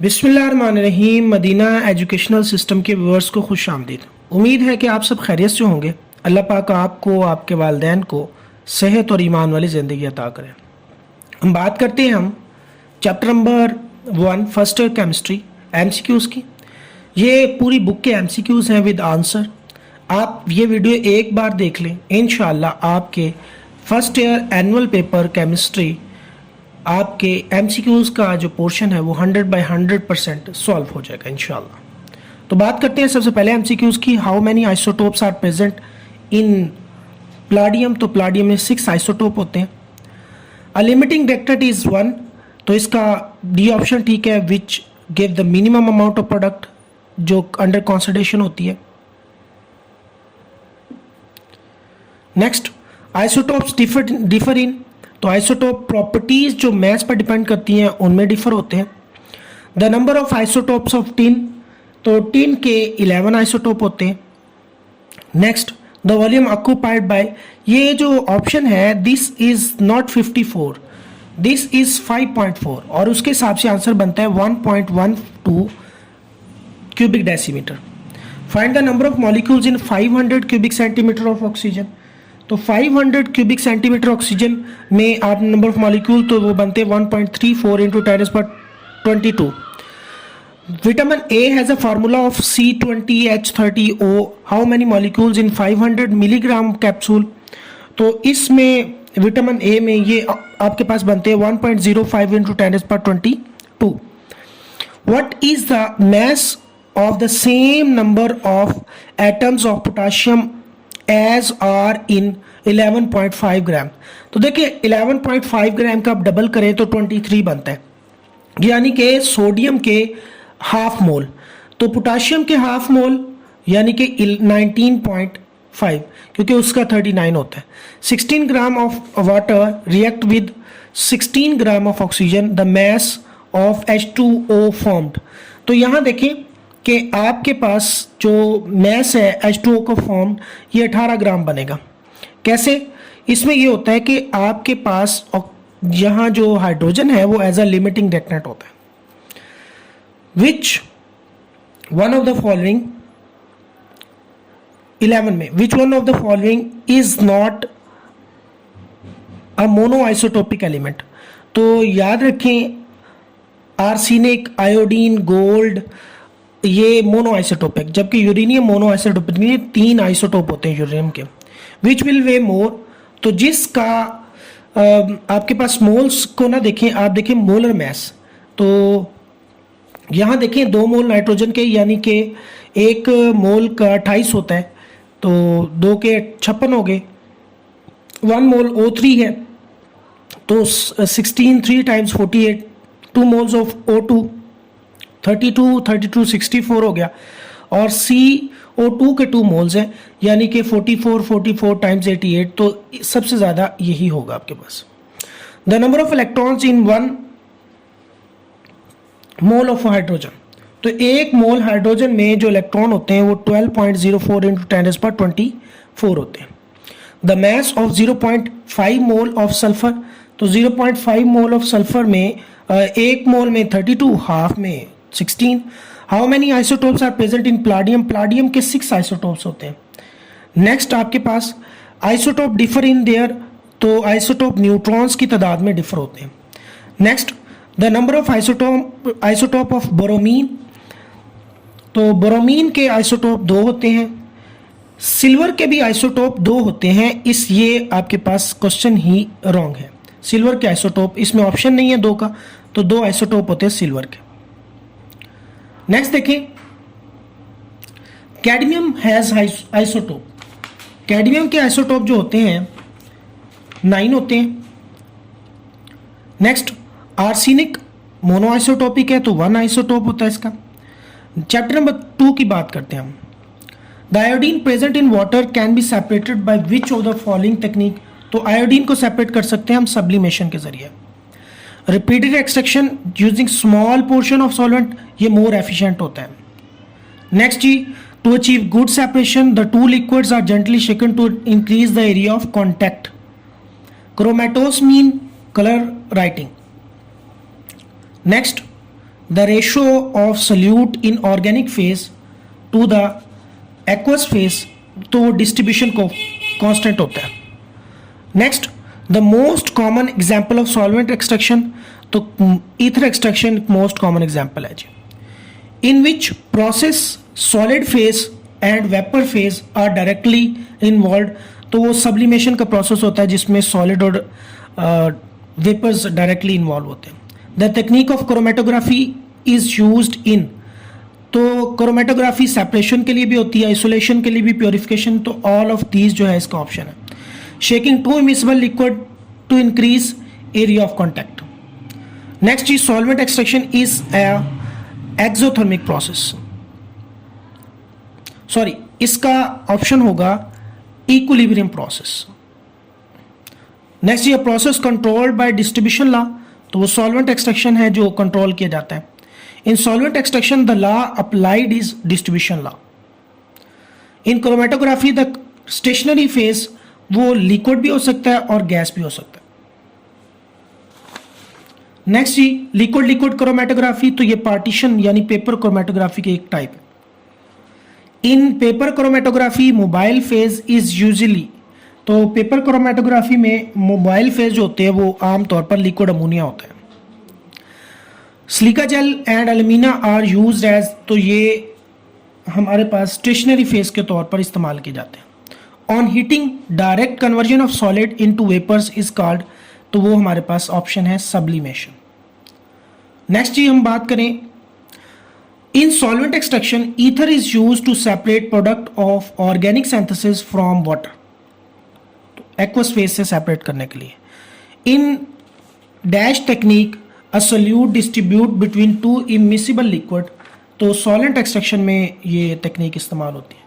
बिस्मिल्लाहिर्रहमानिर्रहीम। Medina educational system के viewers को खुश आमदीद। उम्मीद है कि आप सब खैरियत से होंगे। अल्लाह पाक आपको, आपके वालिदैन को सेहत और ईमान वाली ज़िंदगी अता करें। हम बात करते हैं chapter number 1 first year chemistry MCQs की। ये पूरी बुक के एमसीक्यूज़ हैं विद आंसर। आप ये वीडियो एक बार देख लें, इंशाअल्लाह आपके first year annual paper chemistry आपके एमसीक्यूज़ का जो पोर्शन है वो 100/100% सॉल्व हो जाएगा इंशाल्लाह। तो बात करते हैं सबसे पहले एमसीक्यूज़ की। How many isotopes are present in palladium. तो प्लाडियम में 6 आइसोटोप होते हैं। अ लिमिटिंग डेक्टेट इज 1, तो इसका डी ऑप्शन ठीक है, which give the minimum amount of product जो अंडर कंसिडरेशन होती है। नेक्स्ट, आइसोटोप्स डिफर इन, तो आइसोटोप प्रॉपर्टीज जो मैस पर डिपेंड करती हैं उनमें डिफर होते हैं। The number of isotopes of tin, तो टिन के 11 आइसोटोप होते हैं। Next, the volume occupied by, ये जो ऑप्शन है this is not 54, this is 5.4 और उसके हिसाब से आंसर बनता है 1.12 cubic decimetre. Find the number of molecules in 500 cubic centimetre of oxygen. तो 500 क्यूबिक सेंटीमीटर ऑक्सीजन में आप नंबर ऑफ मॉलिक्यूल तो वो बनते हैं 1.34 into 10⁻²2। Vitamin A has a formula of C20H30O। How many molecules in 500 milligram capsule. तो इसमें vitamin A में ये आपके पास बनते हैं 1.05 into 10⁻²2। What is the mass of the same number of atoms of potassium as are in 11.5 gram. तो देखिए 11.5 ग्राम का आप डबल करें तो 23 बनता है, यानी कि सोडियम के हाफ मोल, तो पोटाशियम के हाफ मोल यानी कि 19.5, क्योंकि उसका 39 होता है। 16 gram of water react with 16 gram of oxygen, the mass of H2O formed. तो यहाँ देखें कि आपके पास जो मैस है H2O का फॉर्म ये 18 ग्राम बनेगा। कैसे? इसमें ये होता है कि आपके पास यहाँ जो हाइड्रोजन है वो एज अ लिमिटिंग डेटनेट होता है। विच वन ऑफ द फॉलोइंग 11 में विच one of the following is not a mono isotopic element. तो याद रखें आर्सेनिक, आयोडीन, गोल्ड ये मोनो आइसोटोपिक, जबकि यूरेनियम मोनो आइसोटोपिक नहीं, 3 आइसोटोप होते हैं यूरेनियम के। विच विल वे मोर, तो जिसका आपके पास मोल्स को ना देखें, आप देखें मोलर मैस। तो यहाँ देखें 2 मोल नाइट्रोजन के, यानी कि 1 मोल का 28 होता है, तो 2 के 56 हो गए। 1 मोल O3 है तो 16 3 टाइम्स 48, 2 मोल्स ऑफ O2 32 64 हो गया, और CO2 के 2 मोल्स हैं, यानी कि 44 टाइम्स 88, तो सबसे ज़्यादा यही होगा आपके पास। The number of electrons in 1 mole of hydrogen, तो 1 मोल हाइड्रोजन में जो इलेक्ट्रॉन होते हैं वो 12.04 इंटू 10⁻24 होते हैं। The mass of 0.5 mole of sulphur, तो 0.5 मोल ऑफ सल्फर में 1 मोल में 32, हाफ में 16। How many isotopes are present in palladium. Palladium के 6 आइसोटोप्स होते हैं। नेक्स्ट आपके पास आइसोटोप डिफर इन देयर, तो आइसोटोप न्यूट्रॉन्स की तादाद में डिफर होते हैं। Next, the number of isotope of bromine, तो बोरोमीन के आइसोटोप 2 होते हैं। सिल्वर के भी आइसोटोप 2 होते हैं। ये आपके पास क्वेश्चन ही रॉन्ग है। सिल्वर के आइसोटोप, इसमें ऑप्शन नहीं है 2 का, तो 2 आइसोटोप होते हैं सिल्वर के। नेक्स्ट देखें, कैडमियम हैज आइसोटोप। कैडमियम के आइसोटोप जो होते हैं 9 होते हैं। नेक्स्ट, आर्सेनिक मोनो आइसोटोपिक है तो 1 आइसोटोप होता है इसका। चैप्टर नंबर 2 की बात करते हैं हम। The iodine present in water can be separated by which of the following technique. तो आयोडीन को सेपरेट कर सकते हैं हम सब्लिमेशन के जरिए। Repeated extraction using small portion of solvent, ये मोर एफिशिएंट होता है। नेक्स्ट जी, to achieve good separation the 2 liquids are gently shaken to increase the area of contact. Chromatos mean colour writing. Next, the ratio of solute in organic phase to the aqueous phase, तो distribution को constant होता है। Next, the most common example of solvent extraction, तो ether extraction most common example है जी। In which process solid phase and vapour phase are directly involve, तो वो sublimation का प्रोसेस होता है जिसमें सॉलिड और वेपर्स डायरेक्टली इन्वॉल्व होते हैं। The technique of chromatography is used in, तो क्रोमेटोग्राफी सेपरेशन के लिए भी होती है, आइसोलेशन के लिए भी, प्योरिफिकेशन, तो ऑल ऑफ दीज जो है इसका ऑप्शन है। Shaking two immiscible liquid to increase area of contact. Next is solvent extraction is exothermic process, sorry इसका ऑप्शन होगा इक्विलिब्रियम प्रोसेस। नेक्स्ट ये process controlled by distribution law, तो वो सॉल्वेंट एक्सट्रैक्शन है जो कंट्रोल किया जाता है। इन solvent extraction the law applied is distribution law. In chromatography the stationary phase वो लिक्विड भी हो सकता है और गैस भी हो सकता है। नेक्स्ट जी लिक्विड लिक्विड क्रोमेटोग्राफी, तो ये पार्टीशन यानी पेपर क्रोमेटोग्राफी के एक टाइप है। In paper chromatography mobile phase is usually, तो पेपर क्रोमेटोग्राफी में मोबाइल फेज होते हैं वो आमतौर पर लिक्विड अमोनिया होता है। Silica gel and alumina are used as, तो ये हमारे पास स्टेशनरी फेज के तौर पर इस्तेमाल किए जाते हैं। On heating direct conversion of solid into vapours is called, तो वो हमारे पास ऑप्शन है सब्लिमेशन। नेक्स्ट जी हम बात करें in solvent extraction ether is used to separate product of organic synthesis from water, तो एक्वस फेज से सेपरेट करने के लिए। In dash technique a solute distribute between two immiscible liquid, तो सॉल्वेंट एक्सट्रैक्शन में ये टेक्निक इस्तेमाल होती है।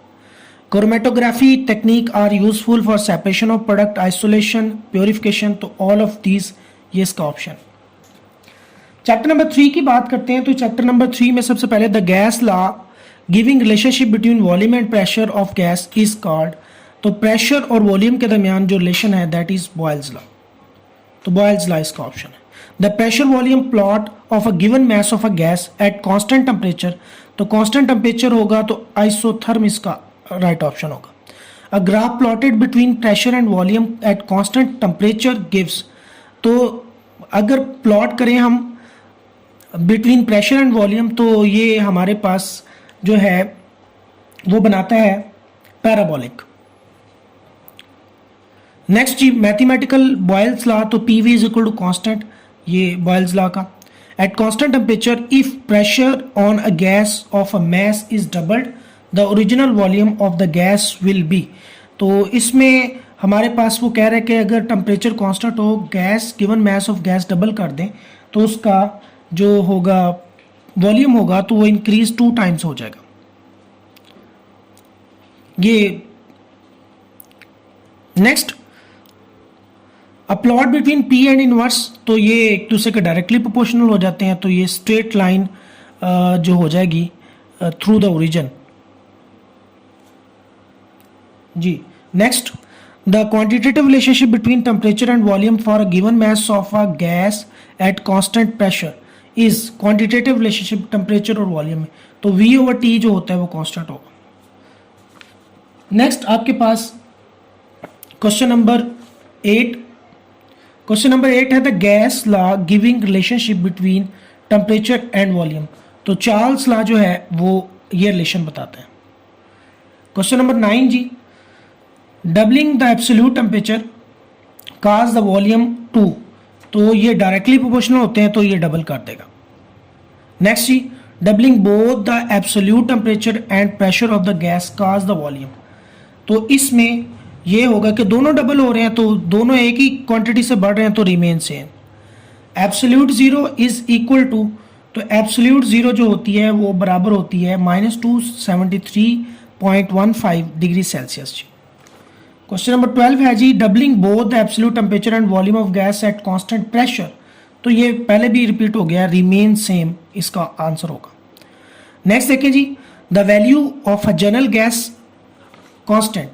Chromatography technique are useful for separation of product, isolation, purification, तो ऑल ऑफ दीज ये इसका ऑप्शन। चैप्टर नंबर 3 की बात करते हैं, तो चैप्टर नंबर 3 में सबसे पहले the gas law giving relationship between volume and pressure of gas is called, तो प्रेशर और वॉल्यूम के दरमियान जो रिलेशन है दैट इज बॉयल्स लॉ, तो बॉयल्स लॉ इसका ऑप्शन है। The pressure volume plot of a given mass of a gas at constant temperature, तो कांस्टेंट टेम्परेचर होगा तो आइसोथर्म इसका राइट ऑप्शन होगा। A graph plotted between pressure and volume at constant temperature gives, तो अगर plot करें हम between pressure and volume, तो ये हमारे पास जो है वो बनाता है पैराबोलिक। नेक्स्ट जी मैथमेटिकल बॉयल्स लॉ, तो P V is equal to constant, ये बॉयल्स लॉ का। At constant temperature if pressure on a gas of a mass is doubled the original volume of the gas will be, तो इसमें हमारे पास वो कह रहे हैं कि अगर टेम्परेचर कांस्टेंट हो, gas given mass of gas double कर दें, तो उसका जो होगा वॉल्यूम होगा तो वो इंक्रीज 2 टाइम्स हो जाएगा। ये next a plot between P and inverse, तो ये एक दूसरे के डायरेक्टली प्रोपोर्शनल हो जाते हैं, तो ये स्ट्रेट लाइन जो हो जाएगी थ्रू द ओरिजिन जी। Next the quantitative relationship between temperature and volume for a given mass of a gas at constant pressure is quantitative relationship temperature और वॉल्यूम में, तो V ओवर T जो होता है वो कांस्टेंट होगा। नेक्स्ट आपके पास क्वेश्चन नंबर 8, क्वेश्चन नंबर 8 है the gas law giving relationship between temperature and volume, तो चार्ल्स लॉ जो है वो ये रिलेशन बताता है। क्वेश्चन नंबर 9 जी doubling the absolute temperature cause the volume to, तो ये डायरेक्टली प्रोपोर्शनल होते हैं तो ये डबल कर देगा। नेक्स्ट जी doubling both the absolute temperature and pressure of the gas cause the volume, तो इसमें ये होगा कि दोनों डबल हो रहे हैं तो दोनों एक ही क्वांटिटी से बढ़ रहे हैं तो remain same. Absolute zero is equal to, तो एब्सोल्यूट जीरो जो होती है वो बराबर होती है -273.15 डिग्री सेल्सियस जी। क्वेश्चन नंबर 12 है जी doubling both the absolute temperature and volume of gas at constant pressure, तो ये पहले भी रिपीट हो गया, रिमेन सेम इसका आंसर होगा। नेक्स्ट देखिए जी the value of a general gas constant,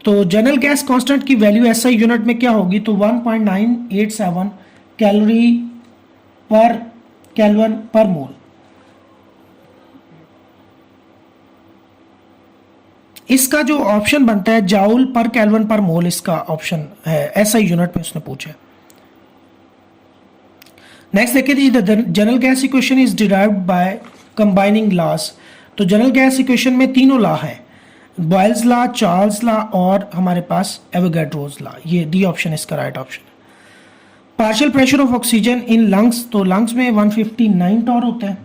तो जनरल गैस कांस्टेंट की वैल्यू एसआई यूनिट में क्या होगी, तो 1.987 कैलोरी पर केल्विन पर मोल, इसका जो ऑप्शन बनता है जाउल पर केल्विन पर मोल, इसका ऑप्शन है, ऐसा यूनिट में उसने पूछा है। नेक्स्ट देखिए जी, the general gas equation is derived by combining laws. तो जनरल गैस इक्वेशन में तीनों लॉ है, बॉयल्स लॉ, चार्ल्स लॉ और हमारे पास एवोगैड्रोज लॉ। ये डी ऑप्शन इसका राइट ऑप्शन है। Partial pressure of oxygen in lungs, तो लंग्स में 159 टॉर होता है।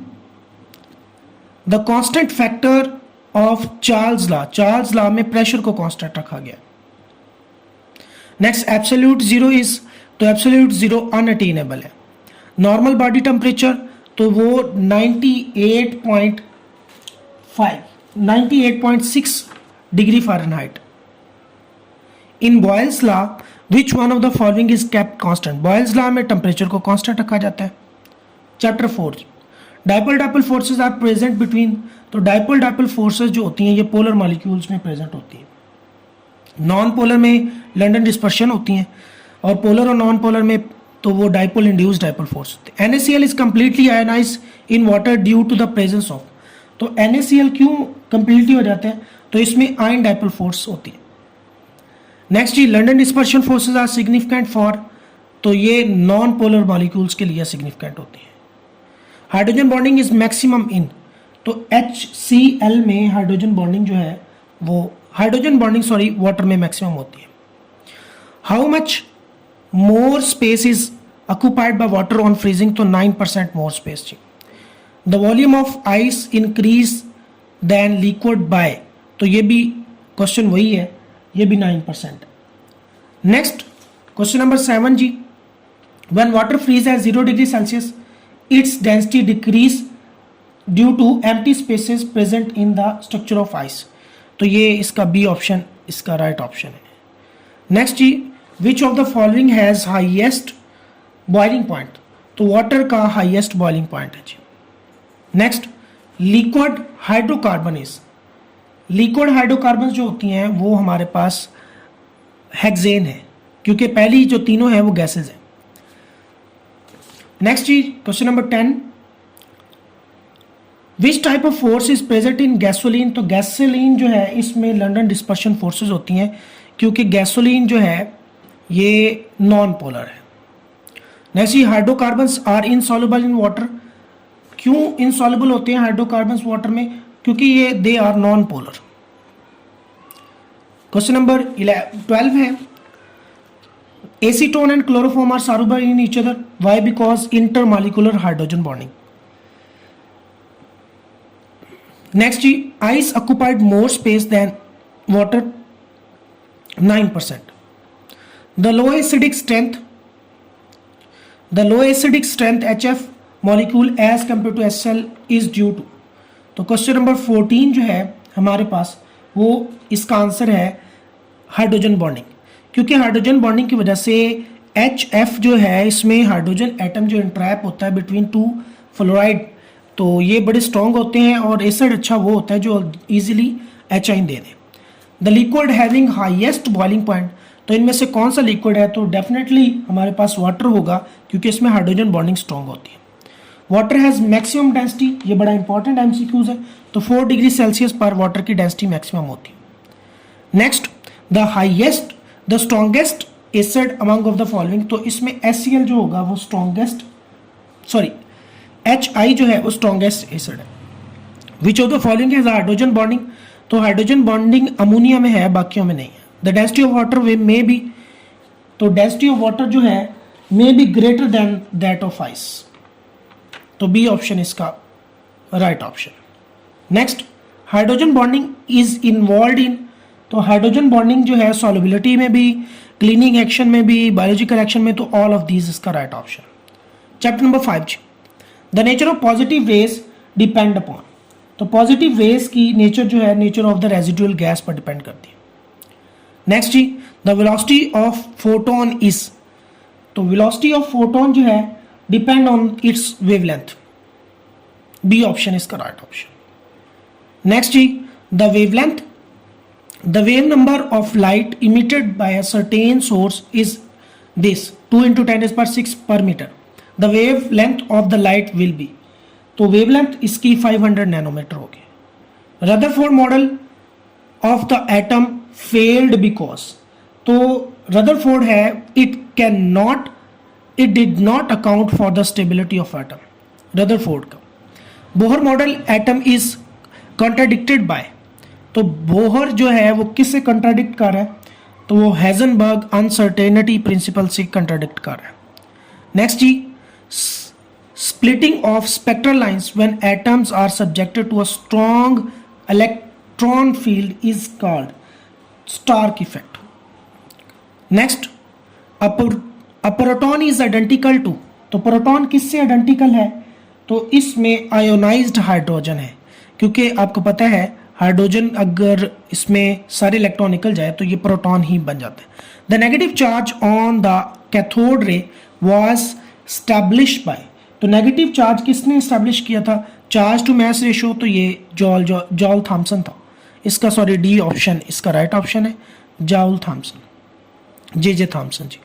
The constant factor of Charles law, Charles law में प्रेशर को कांस्टेंट रखा गया। नेक्स्ट एब्सोल्यूट जीरो इज, तो एब्सोल्यूट जीरो अनअटेनेबल है। नॉर्मल बॉडी टेम्परेचर, तो वो 98.6 degree Fahrenheit. In Boyle's law which one of the following is kept constant, Boyle's law में temperature को कांस्टेंट रखा जाता है। Chapter 4, dipole dipole forces are present between, तो डाइपोल डाइपोल फोर्सेस जो होती हैं ये पोलर मॉलिक्यूल्स में प्रेजेंट होती हैं। नॉन पोलर में लंडन डिस्पर्शन होती हैं और पोलर और नॉन पोलर में तो वो डाइपोल इंड्यूस्ड डाइपोल फोर्स होती है। NaCl is completely ionise in water due to the presence of, तो NaCl क्यों कम्प्लीटली हो जाते हैं, तो इसमें आयन डाइपोल फोर्स होती है। नेक्स्ट जी, London dispersion forces are significant for, तो ये नॉन पोलर मॉलिक्यूल्स के लिए सिग्निफिकेंट होती है। Hydrogen bonding is maximum in, तो HCl में हाइड्रोजन बॉन्डिंग जो है वो हाइड्रोजन बॉन्डिंग वाटर में मैक्सिमम होती है। How much more space is occupied by water on freezing, तो 9% मोर स्पेस जी। The volume of ice increase than liquid by, तो ये भी क्वेश्चन वही है, ये भी 9%। नेक्स्ट क्वेश्चन नंबर 7 जी, when water freeze at 0 degree Celsius its density decrease due to empty spaces present in the structure of ice, तो ये इसका बी ऑप्शन इसका राइट ऑप्शन है। नेक्स्ट जी, which of the following has highest boiling point, तो water का highest boiling point है जी। Next, liquid hydrocarbon is, liquid hydrocarbon जो होती हैं वो हमारे पास हेक्सेन है, क्योंकि पहली जो तीनों है वो गैसेज है। नेक्स्ट जी, question number 10, which type of force is present in gasoline, तो गैसोलीन जो है इसमें लंडन डिस्पर्शन फोर्सेस होती हैं, क्योंकि गैसोलीन जो है ये नॉन पोलर है। नेक्स्ट जी, hydrocarbons are insoluble in water, क्यों इनसॉल्युबल होते हैं हाइड्रोकार्बन्स वाटर में, क्योंकि ये they are non polar. Question number 12 है, acetone and chloroform are soluble in each other, why? Because intermolecular hydrogen bonding. Next जी, ice occupied more space than water, 9%. The low acidic strength HF molecule as compared to HCl is due to, तो question number 14 जो है हमारे पास वो इसका answer है hydrogen bonding, क्योंकि hydrogen bonding की वजह से HF जो है इसमें हाइड्रोजन एटम जो इंट्रैप होता है बिटवीन टू फ्लोराइड, तो ये बड़े स्ट्रॉन्ग होते हैं और एसिड अच्छा वो होता है जो इजीली एचाइन दे दे। The liquid having highest boiling point, तो इनमें से कौन सा लिक्विड है, तो डेफिनेटली हमारे पास वाटर होगा, क्योंकि इसमें हाइड्रोजन बॉन्डिंग स्ट्रॉन्ग होती है। वाटर हैज़ मैक्सिमम डेंसिटी, ये बड़ा इंपॉर्टेंट MCQs है, तो 4 डिग्री सेल्सियस पर वाटर की डेंसिटी मैक्सिमम होती है। Next, the strongest acid among of the following, तो इसमें HCl जो होगा वो HI जो है वो स्ट्रॉन्गेस्ट एसिड है। विच of the following has hydrogen bonding, तो हाइड्रोजन बॉन्डिंग अमोनिया में है, बाकियों में नहीं है। द डेंसिटी ऑफ वाटर में बी, तो डेंसिटी ऑफ वाटर जो है may be greater than that of ice, तो बी ऑप्शन इसका right option. Next, hydrogen bonding is involve in, तो हाइड्रोजन बॉन्डिंग जो है सॉल्युबिलिटी में भी, क्लीनिंग एक्शन में भी, बायोलॉजिकल एक्शन में, तो ऑल ऑफ दीज इसका right option. Chapter number 5, the nature of positive rays depend upon, तो पॉजिटिव रेज की नेचर जो है nature of the residual gas पर डिपेंड करती है। नेक्स्ट जी, the velocity of photon is, तो वेलोसिटी ऑफ फोटोन जो है depend on its wavelength, B option इसका राइट ऑप्शन। नेक्स्ट जी, the wavelength, the wave number of light emitted by a certain source is this 2 × 10⁶ per metre, the wavelength of the light will be, तो wavelength इसकी 500 nanometre होगी। Rutherford model of the atom failed because, तो Rutherford है it did not account for the stability of atom. Rutherford का Bohr model atom is contradicted by, तो Bohr जो है वो किससे कॉन्ट्राडिक्ट कर रहा है, तो वो हेजनबर्ग अनसर्टेनिटी प्रिंसिपल से कॉन्ट्राडिक्ट कर रहा है। नेक्स्ट जी, splitting of spectral lines when atoms are subjected to a strong electron field is called Stark effect. Next, a proton is identical to, तो प्रोटॉन किससे आइडेंटिकल है, तो इसमें आयोनाइज्ड हाइड्रोजन है, क्योंकि आपको पता है हाइड्रोजन अगर इसमें सारे इलेक्ट्रॉन निकल जाए तो ये प्रोटॉन ही बन जाता है। The negative charge on the cathode ray was established bye, तो नेगेटिव चार्ज किसने इस्टेब्लिश किया था, चार्ज टू मैस रेशो, तो ये जॉल थॉमसन था। इसका सॉरी डी ऑप्शन इसका राइट ऑप्शन है, जॉल थॉमसन, जे थॉमसन जी।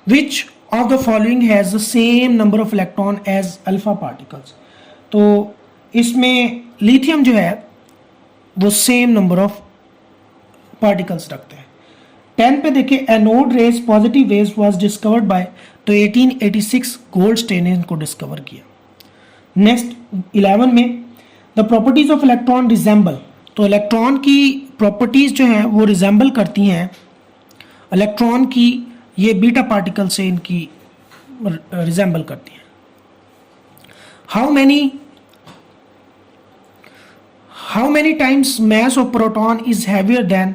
Which of the following has the same number of electron as alpha particles, तो इसमें लिथियम जो है वो सेम नंबर ऑफ पार्टिकल्स रखते हैं। 10 पे देखिए, anode rays positive raise was discovered by, तो 1886 गोल्डस्टेन ने इनको डिस्कवर किया। नेक्स्ट 11 में, the properties of electron resemble, तो इलेक्ट्रॉन की प्रॉपर्टीज जो हैं वो रिजेंबल करती हैं इलेक्ट्रॉन की, ये बीटा पार्टिकल से इनकी रिजेंबल करती हैं। How many times mass of proton is heavier than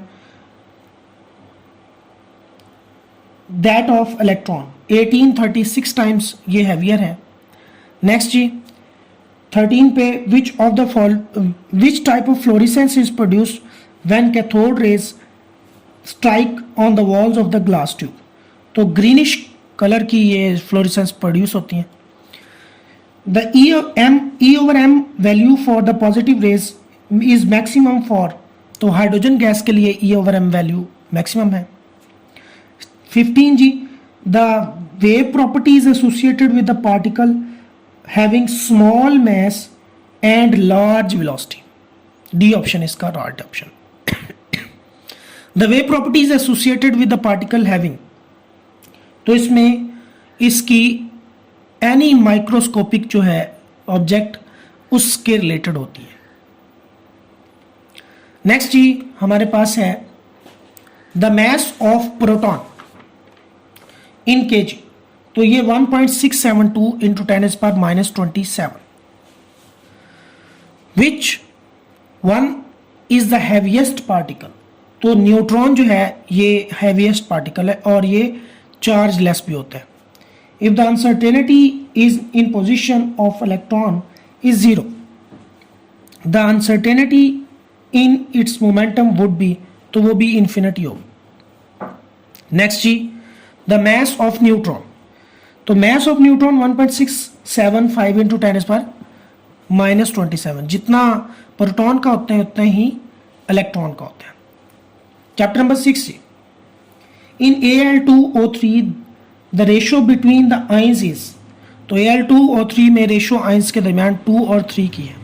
that of electron, 1836 times ये heavier है। नेक्स्ट जी 13 पे, which type of fluorescence is produced when cathode rays strike on the walls of the glass tube, तो greenish colour की ये fluorescence produce होती हैं। The E over m value for the positive rays is maximum for, तो hydrogen gas के लिए E over m value maximum है। 15 जी, the wave property is associated with the particle having small mass and large velocity, D option इसका right option. The wave property is associated with the particle having, तो इसमें इसकी any microscopic जो है object उसके related होती है। Next जी हमारे पास है the mass of proton in KG, तो ये 1.672 into 10⁻⁻27। Which one is the heaviest particle, तो न्यूट्रॉन जो है ये हैवीएस्ट पार्टिकल है और ये चार्ज लेस भी होता है। If the uncertainty is in position of electron is zero, the uncertainty in its momentum would be, तो वो भी इन्फिनिटी होगी। नेक्स्ट जी द मास ऑफ न्यूट्रॉन, तो मास ऑफ न्यूट्रॉन 1.675 इंटू 10⁻⁻27, जितना प्रोटॉन का होता है उतना ही इलेक्ट्रॉन का होता है। चैप्टर नंबर 6 जी, in Al2O3 the ratio between the ions is, तो Al2O3 में रेशो आयंस के दरमियान 2 और 3 की है।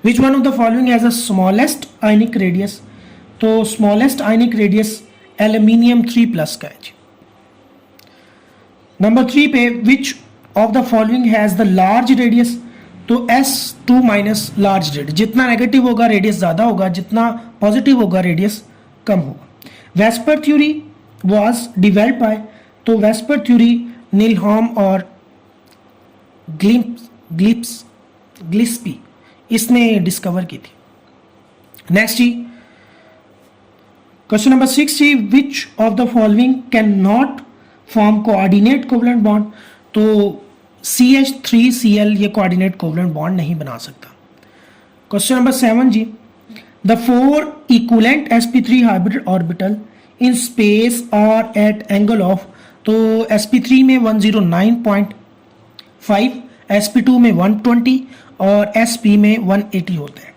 विच one of the following has a smallest ionic radius, तो स्मॉलेस्ट आयनिक रेडियस एल्यूमिनियम 3+ का है जी। नंबर 3 पे, विच of the following has the large radius, तो S2- लार्ज रेडियस, जितना नेगेटिव होगा रेडियस ज़्यादा होगा, जितना पॉजिटिव होगा रेडियस कम होगा। VSEPR theory was develop bye, तो वेस्पर थ्योरी नीलहॉम और ग्लिस्पी इसने डिस्कवर की थी। नेक्स्ट जी question number 6 ji, which of the following can not form coordinate covalent bond, तो CH3Cl ये कोऑर्डिनेट कोवलेंट बॉन्ड नहीं बना सकता। क्वेश्चन नंबर 7 जी, the 4 equivalent sp3 hybrid orbital in space और एट एंगल ऑफ, तो sp3 में 109.5, sp2 में 120 और sp में 180 होता है।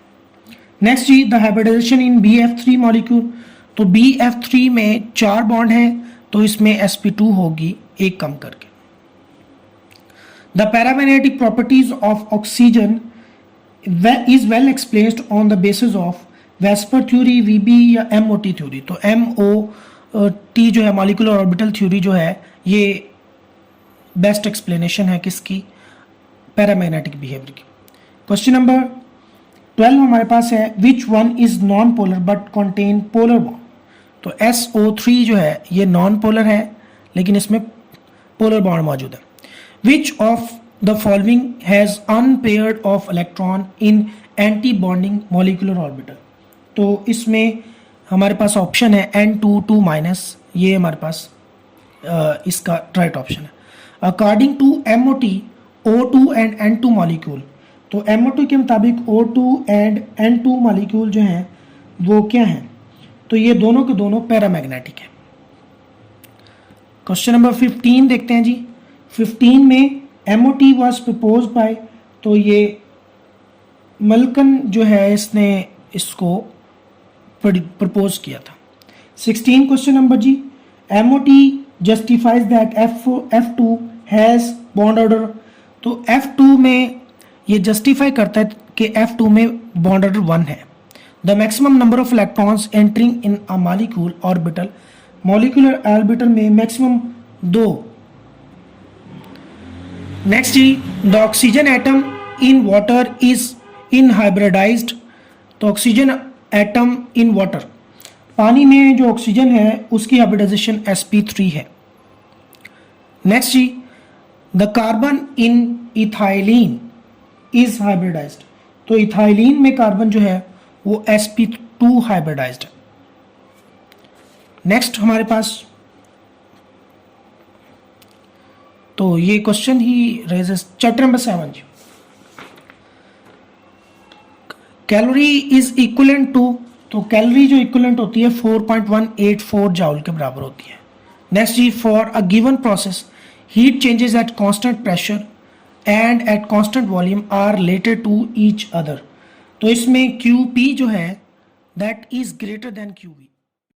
नेक्स्ट जी the hybridization in BF3 molecule, तो BF3 में 4 बॉन्ड है, तो इसमें sp2 होगी एक कम करके। The paramagnetic properties of oxygen is well explained on the basis of VSEPR theory, VB या एमओटी थ्योरी। तो एमओटी जो है मॉलिक्यूलर ऑर्बिटल थ्योरी जो है ये बेस्ट एक्सप्लेनेशन है किसकी, पैरामैग्नेटिक बिहेवियर की। क्वेश्चन नंबर 12 हमारे पास है which one is non polar but contain polar bond. तो SO3 जो है ये नॉन पोलर है लेकिन इसमें पोलर बॉन्ड मौजूद है। विच of the following has unpaired of electron in anti bonding molecular orbital. तो इसमें हमारे पास ऑप्शन है N2 -, ये हमारे पास इसका राइट ऑप्शन है। According to MOT, O2 and N2 molecule, तो MOT के मुताबिक O2 एंड N2 मॉलिक्यूल जो हैं वो क्या हैं, तो ये दोनों के दोनों पैरामैग्नेटिक है। क्वेश्चन नंबर 15 देखते हैं जी। 15 में MOT वाज प्रपोज बाय, तो ये मल्कन जो है इसने इसको प्रपोज किया था। 16 क्वेश्चन नंबर जी, MOT justifies that F2 has bond order. तो F2 में ये जस्टिफाई करता है कि F2 में बॉन्ड ऑर्डर 1 है। The maximum number of electrons entering in a molecule orbital, molecular orbital में मैक्सिमम 2। नेक्स्ट जी, the oxygen atom in water is unhybridised. तो ऑक्सीजन एटम इन वाटर, पानी में जो ऑक्सीजन है उसकी हाइब्रिडाइजेशन sp3 है। नेक्स्ट जी, the carbon in ethylene is hybridized. तो इथाइलिन में कार्बन जो है वो sp2 हाइब्रिडाइज्ड है। नेक्स्ट हमारे पास, तो ये क्वेश्चन ही रेजेस चैप्टर नंबर 7 जी। कैलोरी इज इक्वलेंट टू, तो कैलोरी जो इक्वलेंट होती है 4.184 जॉल के बराबर होती है। नेक्स्ट जी, for a given process heat changes at constant pressure and at constant volume are related to each other. तो इसमें QP जो है that is greater than QV।